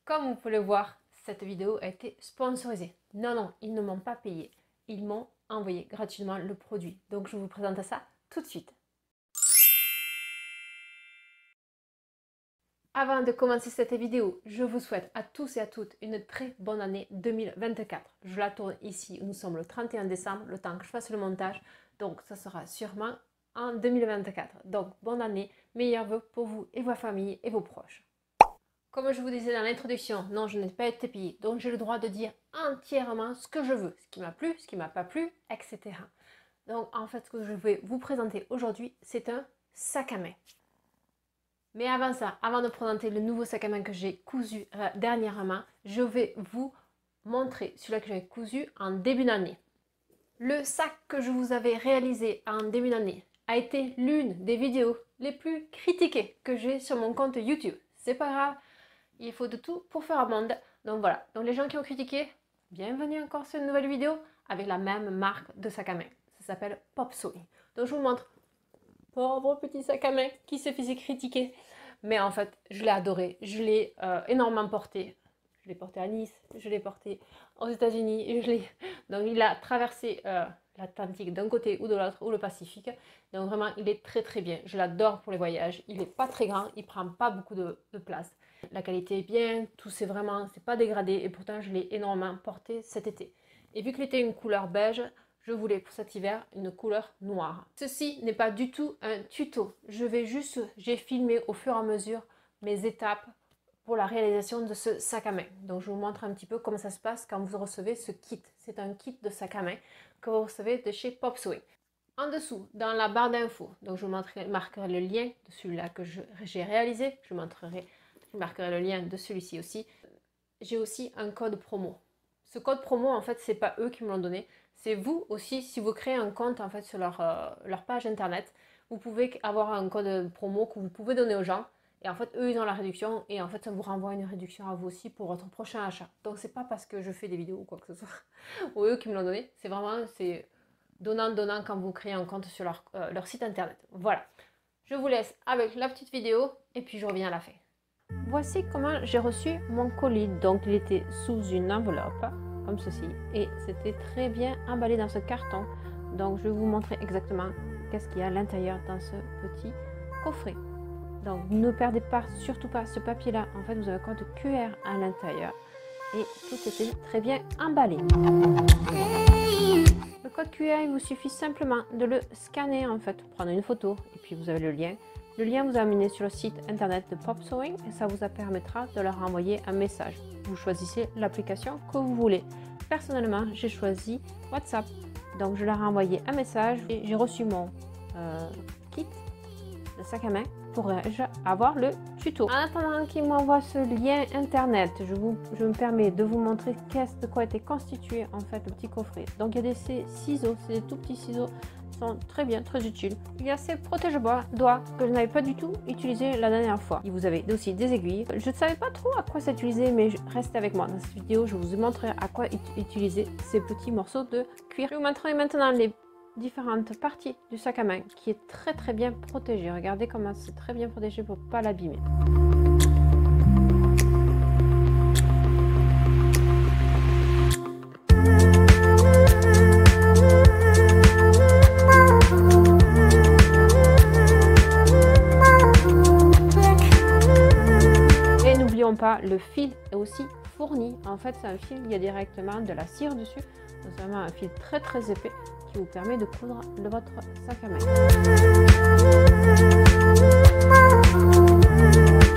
Comme vous pouvez le voir, cette vidéo a été sponsorisée. Non, ils ne m'ont pas payé. Ils m'ont envoyé gratuitement le produit. Donc je vous présente ça tout de suite. Avant de commencer cette vidéo, je vous souhaite à tous et à toutes une très bonne année 2024. Je la tourne ici, nous sommes le 31 décembre, le temps que je fasse le montage. Donc ça sera sûrement en 2024. Donc bonne année, meilleurs vœux pour vous et vos familles et vos proches. Comme je vous disais dans l'introduction, non, je n'ai pas été payée, donc j'ai le droit de dire entièrement ce que je veux, ce qui m'a plu, ce qui m'a pas plu, etc. Donc en fait, ce que je vais vous présenter aujourd'hui, c'est un sac à main. Mais avant ça, avant de présenter le nouveau sac à main que j'ai cousu dernièrement, je vais vous montrer celui-là que j'ai cousu en début d'année. Le sac que je vous avais réalisé en début d'année a été l'une des vidéos les plus critiquées que j'ai sur mon compte YouTube. C'est pas grave. Il faut de tout pour faire un monde. Donc voilà, donc les gens qui ont critiqué, bienvenue encore sur une nouvelle vidéo avec la même marque de sac à main. Ça s'appelle Pop Sewing. Donc je vous montre, pauvre petit sac à main qui se faisait critiquer. Mais en fait, je l'ai adoré, je l'ai énormément porté. Je l'ai porté à Nice, je l'ai porté aux États-Unis. Donc il a traversé l'Atlantique d'un côté ou de l'autre, ou le Pacifique. Donc vraiment, il est très très bien. Je l'adore pour les voyages. Il n'est pas très grand, il ne prend pas beaucoup de place. La qualité est bien, tout c'est pas dégradé. Et pourtant, je l'ai énormément porté cet été. Et vu qu'il était une couleur beige, je voulais pour cet hiver une couleur noire. Ceci n'est pas du tout un tuto. J'ai filmé au fur et à mesure mes étapes pour la réalisation de ce sac à main. Donc je vous montre un petit peu comment ça se passe quand vous recevez ce kit. C'est un kit de sac à main que vous recevez de chez Pop Sewing. En dessous, dans la barre d'infos, donc je vous marquerai le lien de celui-là que j'ai réalisé. Je marquerai le lien de celui-ci aussi. J'ai aussi un code promo. Ce code promo, en fait, c'est pas eux qui me l'ont donné. C'est vous aussi, si vous créez un compte en fait sur leur page internet, vous pouvez avoir un code promo que vous pouvez donner aux gens. Et en fait, eux, ils ont la réduction. Et en fait, ça vous renvoie une réduction à vous aussi pour votre prochain achat. Donc, c'est pas parce que je fais des vidéos ou quoi que ce soit, ou eux qui me l'ont donné. C'est vraiment, c'est donnant quand vous créez un compte sur leur site internet. Voilà. Je vous laisse avec la petite vidéo et puis je reviens à la fin. Voici comment j'ai reçu mon colis. Donc, il était sous une enveloppe, comme ceci. Et c'était très bien emballé dans ce carton. Donc, je vais vous montrer exactement qu'est-ce qu'il y a à l'intérieur dans ce petit coffret. Donc, ne perdez pas, surtout pas ce papier-là. En fait, vous avez un code QR à l'intérieur. Et tout était très bien emballé. Le code QR, il vous suffit simplement de le scanner, en fait, prendre une photo. Et puis, vous avez le lien. Le lien vous amène sur le site internet de Pop Sewing et ça vous permettra de leur envoyer un message. Vous choisissez l'application que vous voulez. Personnellement, j'ai choisi WhatsApp. Donc, je leur ai envoyé un message et j'ai reçu mon kit de sac à main. Pourrais-je avoir le tuto? En attendant qu'ils m'envoient ce lien internet, je me permets de vous montrer de quoi était constitué en fait le petit coffret. Donc, il y a ces ciseaux, c'est des tout petits ciseaux. Sont très bien, très utiles. Il y a ces protège-doigts que je n'avais pas du tout utilisé la dernière fois. Et vous avez aussi des aiguilles. Je ne savais pas trop à quoi ça utiliser, mais restez avec moi. Dans cette vidéo, je vous montrerai à quoi utiliser ces petits morceaux de cuir. Je vous montrerai maintenant les différentes parties du sac à main qui est très très bien protégé. Regardez comment c'est très bien protégé pour ne pas l'abîmer. Pas, le fil est aussi fourni. En fait, c'est un fil, il y a directement de la cire dessus. C'est vraiment un fil très très épais qui vous permet de coudre votre sac à main.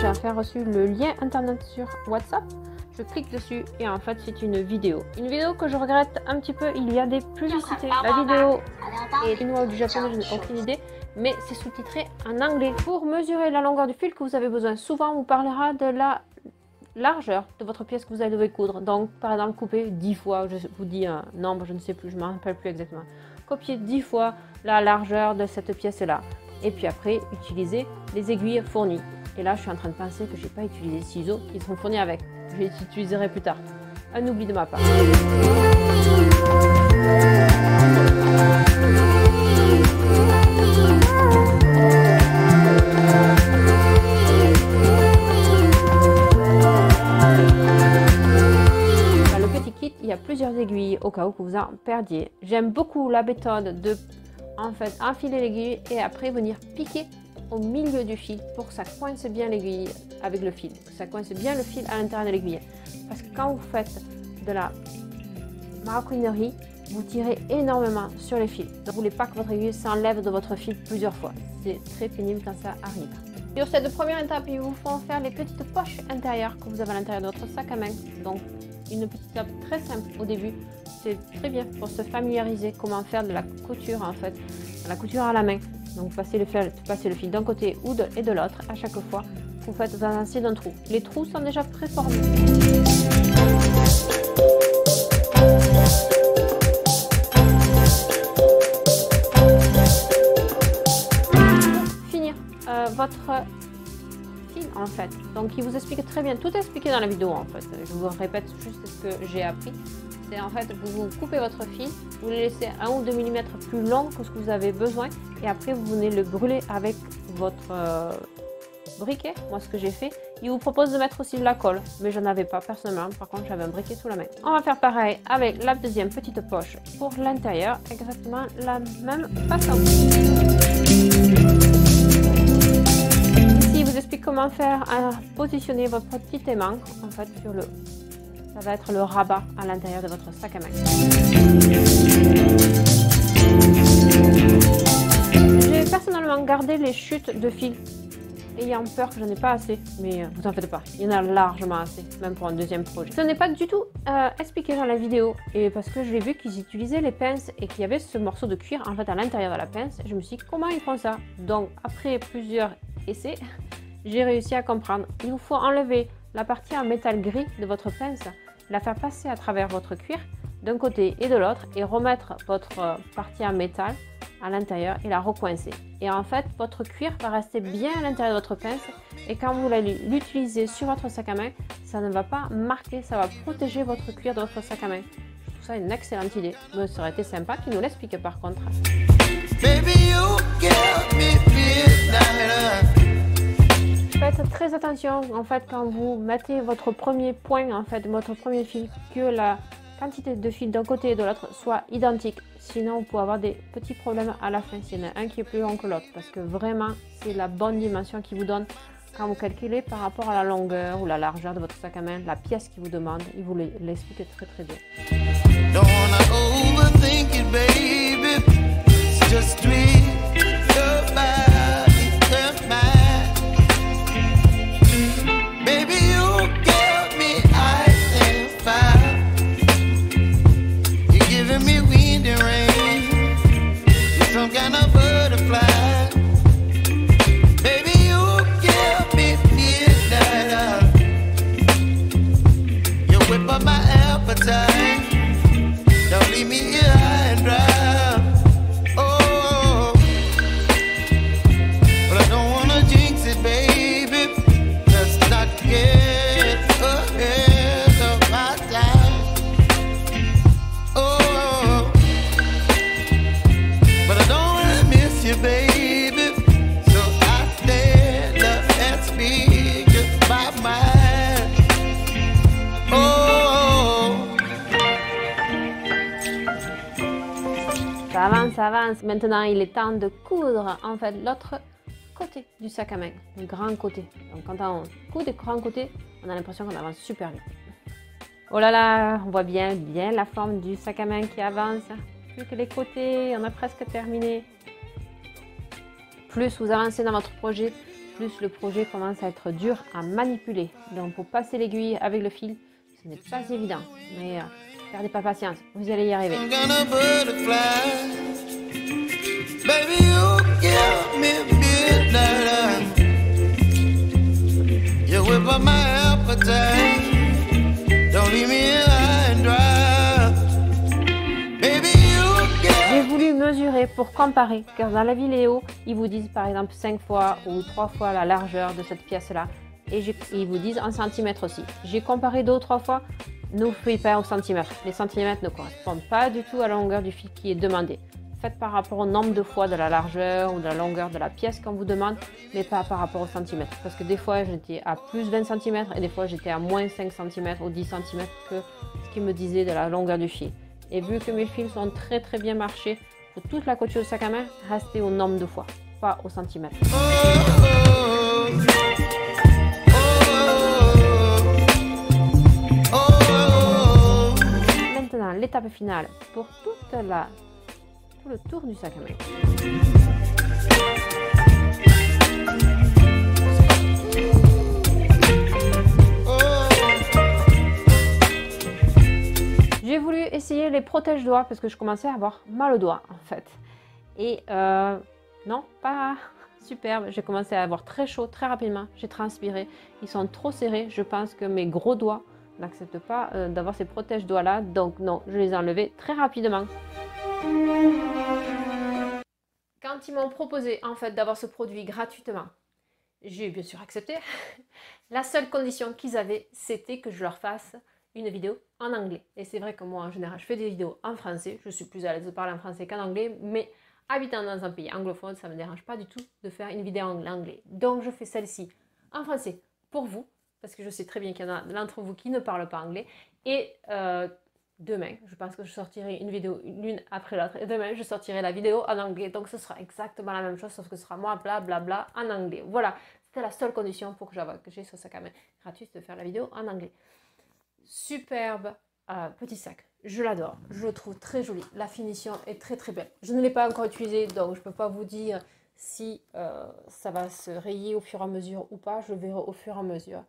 J'ai reçu le lien internet sur WhatsApp. Je clique dessus et en fait c'est une vidéo. Une vidéo que je regrette un petit peu, il y a des publicités. La vidéo est chinois ou du japonais, je n'ai aucune idée. Mais c'est sous-titré en anglais. Pour mesurer la longueur du fil que vous avez besoin, souvent on vous parlera de la largeur de votre pièce que vous allez devoir coudre. Donc par exemple couper 10 fois, je vous dis un nombre, je ne sais plus, je ne me rappelle plus exactement. Copier 10 fois la largeur de cette pièce là. Et puis après utiliser les aiguilles fournies. Et là je suis en train de penser que je n'ai pas utilisé les ciseaux qui sont fournis avec. Je les utiliserai plus tard. Un oubli de ma part. plusieurs aiguilles au cas où vous en perdiez. J'aime beaucoup la méthode de enfiler l'aiguille et après venir piquer au milieu du fil pour que ça coince bien l'aiguille avec le fil, que ça coince bien le fil à l'intérieur de l'aiguille. Parce que quand vous faites de la maroquinerie, vous tirez énormément sur les fils. Donc, vous ne voulez pas que votre aiguille s'enlève de votre fil plusieurs fois. C'est très pénible quand ça arrive. Sur cette première étape, il vous faut faire les petites poches intérieures que vous avez à l'intérieur de votre sac à main. Donc, une petite étape très simple au début. C'est très bien pour se familiariser comment faire de la couture de la couture à la main. Donc, passez le fil d'un côté et de l'autre à chaque fois. Vous faites un lancer d'un trou. Les trous sont déjà préformés. Votre fil donc il vous explique très bien, tout est expliqué dans la vidéo je vous répète juste ce que j'ai appris. C'est vous coupez votre fil, vous le laissez 1 ou 2 mm plus long que ce que vous avez besoin et après vous venez le brûler avec votre briquet. Moi ce que j'ai fait, il vous propose de mettre aussi de la colle, mais je n'en avais pas personnellement, par contre j'avais un briquet sous la main. On va faire pareil avec la deuxième petite poche pour l'intérieur, exactement la même façon. J'explique comment faire positionner votre petit aimant sur le. Ça va être le rabat à l'intérieur de votre sac à main. J'ai personnellement gardé les chutes de fil, ayant peur que je n'en ai pas assez, mais vous en faites pas, il y en a largement assez, même pour un deuxième projet. Ce n'est pas du tout expliqué dans la vidéo, et parce que j'ai vu qu'ils utilisaient les pinces et qu'il y avait ce morceau de cuir à l'intérieur de la pince, je me suis dit comment ils font ça. Donc après plusieurs essais, j'ai réussi à comprendre. Il vous faut enlever la partie en métal gris de votre pince, la faire passer à travers votre cuir d'un côté et de l'autre et remettre votre partie en métal à l'intérieur et la recoincer. Et en fait, votre cuir va rester bien à l'intérieur de votre pince et quand vous allez l'utiliser sur votre sac à main, ça ne va pas marquer, ça va protéger votre cuir de votre sac à main. Je trouve ça une excellente idée. Mais ça aurait été sympa qu'ils nous l'expliquent par contre. Faites très attention quand vous mettez votre premier point, votre premier fil, que la quantité de fil d'un côté et de l'autre soit identique. Sinon, vous pouvez avoir des petits problèmes à la fin s'il y en a un qui est plus long que l'autre. Parce que vraiment, c'est la bonne dimension qui vous donne quand vous calculez par rapport à la longueur ou la largeur de votre sac à main, la pièce qu'il vous demande. Il vous l'explique très très bien. Ça avance. Maintenant, il est temps de coudre l'autre côté du sac à main, le grand côté. Donc quand on coud le grand côté, on a l'impression qu'on avance super vite. Oh là là, on voit bien la forme du sac à main qui avance. Plus que les côtés, on a presque terminé. Plus vous avancez dans votre projet, plus le projet commence à être dur à manipuler. Donc pour passer l'aiguille avec le fil, ce n'est pas évident. Mais perdez pas patience, vous allez y arriver. Baby, you give me midnight. You whip up my appetite. Don't leave me high and dry. Baby, you give. J'ai voulu mesurer pour comparer, car dans la vidéo, ils vous disent par exemple 5 fois ou 3 fois la largeur de cette pièce-là. Et ils vous disent en centimètres aussi. J'ai comparé 2 ou 3 fois, ne vous fiez pas au centimètre. Les centimètres ne correspondent pas du tout à la longueur du fil qui est demandée. faites par rapport au nombre de fois de la largeur ou de la longueur de la pièce qu'on vous demande, mais pas par rapport au centimètre. Parce que des fois, j'étais à plus 20 cm et des fois, j'étais à moins 5 cm ou 10 cm que ce qu'il me disait de la longueur du fil. Et vu que mes fils ont très bien marché pour toute la couture du sac à main, restez au nombre de fois, pas au centimètre. Maintenant, l'étape finale pour tout le tour du sac à main. J'ai voulu essayer les protège-doigts parce que je commençais à avoir mal aux doigts en fait. Et non, pas superbe. J'ai commencé à avoir très chaud très rapidement. J'ai transpiré. Ils sont trop serrés. Je pense que mes gros doigts n'acceptent pas d'avoir ces protège-doigts là. Donc non, je les ai enlevés très rapidement. Quand ils m'ont proposé en fait d'avoir ce produit gratuitement, j'ai bien sûr accepté. La seule condition qu'ils avaient, c'était que je leur fasse une vidéo en anglais. Et c'est vrai que moi, en général, je fais des vidéos en français. Je suis plus à l'aise de parler en français qu'en anglais. Mais habitant dans un pays anglophone, ça ne me dérange pas du tout de faire une vidéo en anglais. Donc, je fais celle-ci en français pour vous. Parce que je sais très bien qu'il y en a d'entre vous qui ne parlent pas anglais. Et demain, je pense que je sortirai une vidéo l'une après l'autre. Et demain, je sortirai la vidéo en anglais. Donc, ce sera exactement la même chose, sauf que ce sera moi, blablabla, en anglais. Voilà, c'était la seule condition pour que j'ai ce sac à main gratuit, de faire la vidéo en anglais. Superbe petit sac, je l'adore, je le trouve très joli, la finition est très belle. Je ne l'ai pas encore utilisé, donc je ne peux pas vous dire si ça va se rayer au fur et à mesure ou pas, je le verrai au fur et à mesure.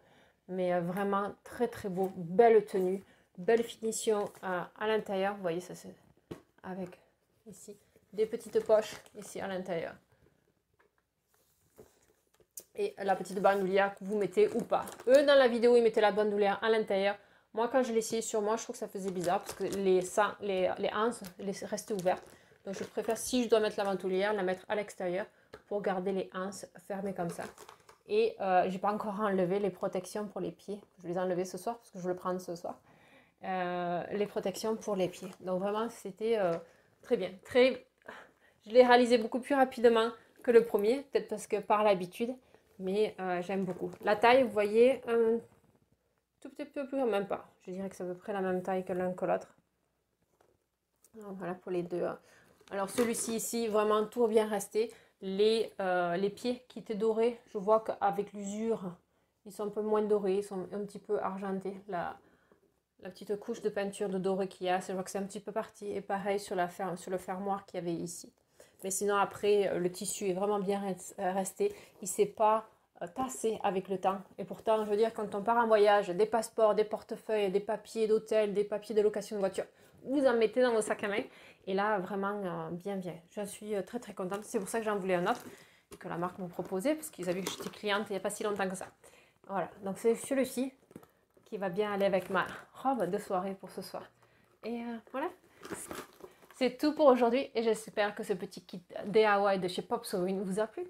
Mais vraiment très beau, belle tenue, belle finition à l'intérieur. Vous voyez, ça c'est avec ici des petites poches ici à l'intérieur. Et la petite bandoulière que vous mettez ou pas. Eux, dans la vidéo, ils mettaient la bandoulière à l'intérieur. Moi, quand je l'ai essayé sur moi, je trouve que ça faisait bizarre parce que les anses restaient ouvertes. Donc, je préfère, si je dois mettre la bandoulière, la mettre à l'extérieur pour garder les anses fermées comme ça. Et je n'ai pas encore enlevé les protections pour les pieds. Je vais les enlever ce soir parce que je vais le prendre ce soir. Les protections pour les pieds. Donc, vraiment, c'était très bien. Je l'ai réalisé beaucoup plus rapidement que le premier, peut-être parce que par l'habitude. Mais j'aime beaucoup. La taille, vous voyez, un tout petit peu plus, même pas. Je dirais que c'est à peu près la même taille que l'un que l'autre. Voilà pour les deux. Alors celui-ci ici, vraiment tout a bien resté. Les pieds qui étaient dorés, je vois qu'avec l'usure, ils sont un peu moins dorés, ils sont un petit peu argentés. La petite couche de peinture de doré qu'il y a, je vois que c'est un petit peu parti. Et pareil sur le fermoir qu'il y avait ici. Mais sinon après, le tissu est vraiment bien resté. Il ne s'est pas tassé avec le temps. Et pourtant, je veux dire, quand on part en voyage, des passeports, des portefeuilles, des papiers d'hôtel, des papiers de location de voiture, vous en mettez dans vos sacs à main. Et là, vraiment, bien. Je suis très contente. C'est pour ça que j'en voulais un autre que la marque m'a proposé, parce qu'ils avaient vu que j'étais cliente il n'y a pas si longtemps que ça. Voilà, donc c'est celui-ci qui va bien aller avec ma robe de soirée pour ce soir. Et voilà. C'est tout pour aujourd'hui et j'espère que ce petit kit DIY de chez Pop Sewing vous a plu.